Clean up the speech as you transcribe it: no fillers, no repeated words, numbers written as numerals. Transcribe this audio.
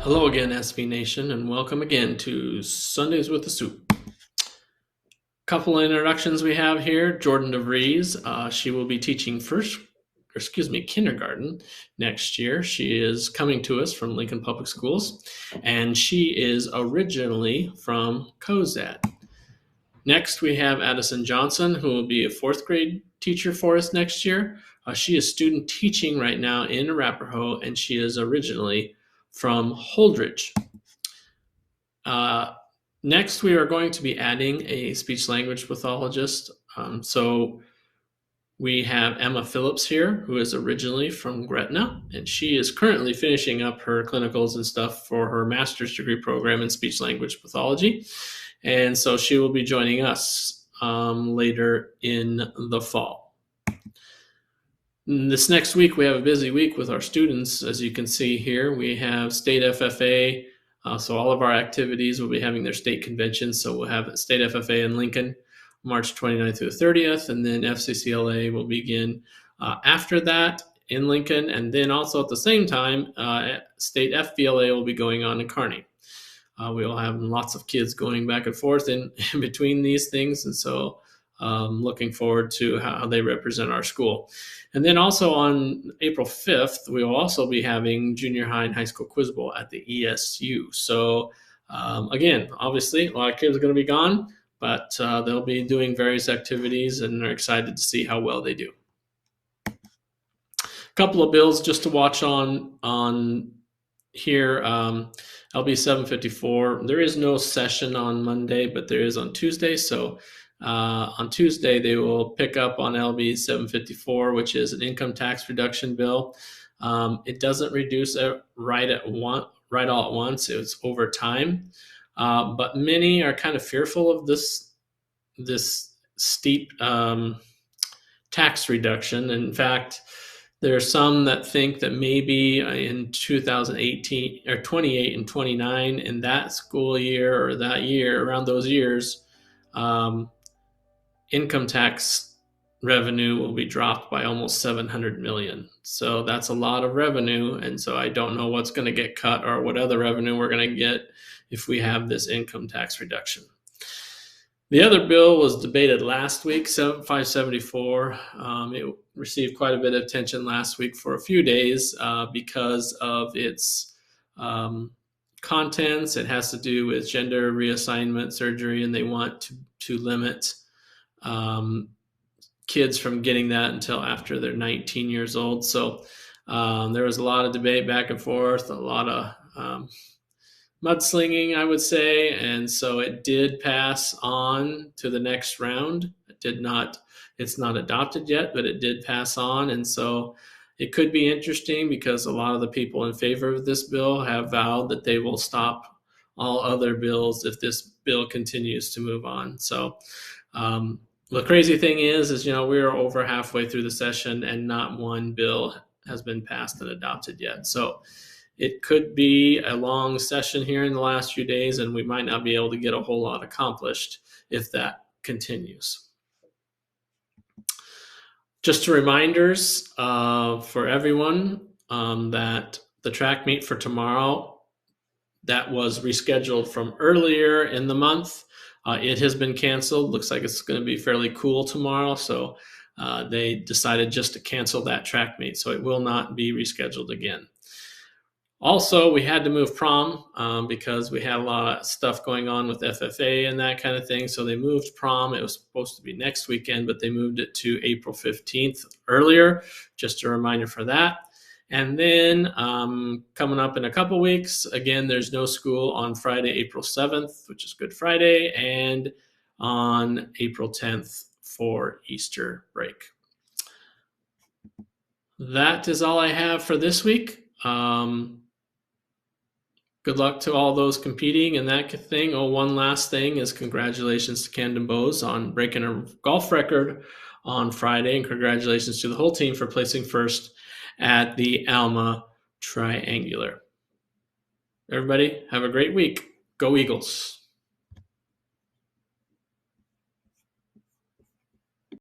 Hello again, SB Nation, and welcome again to Sundays with the Supt. Couple of introductions we have here. Jordan DeVries, she will be teaching kindergarten next year. She is coming to us from Lincoln Public Schools, and she is originally from Cozad. Next, we have Addison Johnson, who will be a fourth grade teacher for us next year. She is student teaching right now in Arapahoe, and she is originally from Holdridge. Next, we are going to be adding a speech language pathologist. So we have Emma Phillips here, who is originally from Gretna, and she is currently finishing up her clinicals and stuff for her master's degree program in speech language pathology. And so she will be joining us later in the fall. This next week, we have a busy week with our students. As you can see here, we have state FFA. So all of our activities will be having their state conventions. So we'll have state FFA in Lincoln, March 29th through the 30th, and then FCCLA will begin after that in Lincoln. And then also at the same time, state FBLA will be going on in Kearney. We will have lots of kids going back and forth in between these things. And so looking forward to how they represent our school. And then also on April 5th, we will also be having junior high and high school quiz bowl at the ESU. So again, obviously a lot of kids are going to be gone, but they'll be doing various activities and are excited to see how well they do. A couple of bills just to watch on here. LB 754, there is no session on Monday, but there is on Tuesday. So on Tuesday, they will pick up on LB 754, which is an income tax reduction bill. It doesn't reduce it right all at once. It's over time. But many are kind of fearful of this steep tax reduction. In fact, there are some that think that maybe in 2018 or 28 and 29 in that school year or that year, around those years, income tax revenue will be dropped by almost 700 million. So that's a lot of revenue. And so I don't know what's going to get cut or what other revenue we're going to get if we have this income tax reduction. The other bill was debated last week, 574. It received quite a bit of attention last week for a few days because of its contents. It has to do with gender reassignment surgery, and they want to limit kids from getting that until after they're 19 years old. So there was a lot of debate back and forth, a lot of mudslinging, I would say, and so it did pass on to the next round. It's not adopted yet, but it did pass on, and so it could be interesting because a lot of the people in favor of this bill have vowed that they will stop all other bills if this bill continues to move on. So the crazy thing is we're over halfway through the session and not one bill has been passed and adopted yet. So it could be a long session here in the last few days, and we might not be able to get a whole lot accomplished if that continues. Just reminders for everyone that the track meet for tomorrow, that was rescheduled from earlier in the month. It has been canceled. Looks like it's going to be fairly cool tomorrow, so they decided just to cancel that track meet, so it will not be rescheduled again. Also, we had to move prom because we had a lot of stuff going on with FFA and that kind of thing. So they moved prom. It was supposed to be next weekend, but they moved it to April 15th earlier. Just a reminder for that. And then coming up in a couple weeks, again, there's no school on Friday, April 7th, which is Good Friday, and on April 10th for Easter break. That is all I have for this week. Good luck to all those competing and that thing. Oh, one last thing is congratulations to Camden Bowes on breaking a golf record on Friday, and congratulations to the whole team for placing first at the Alma Triangular. Everybody, have a great week. Go Eagles.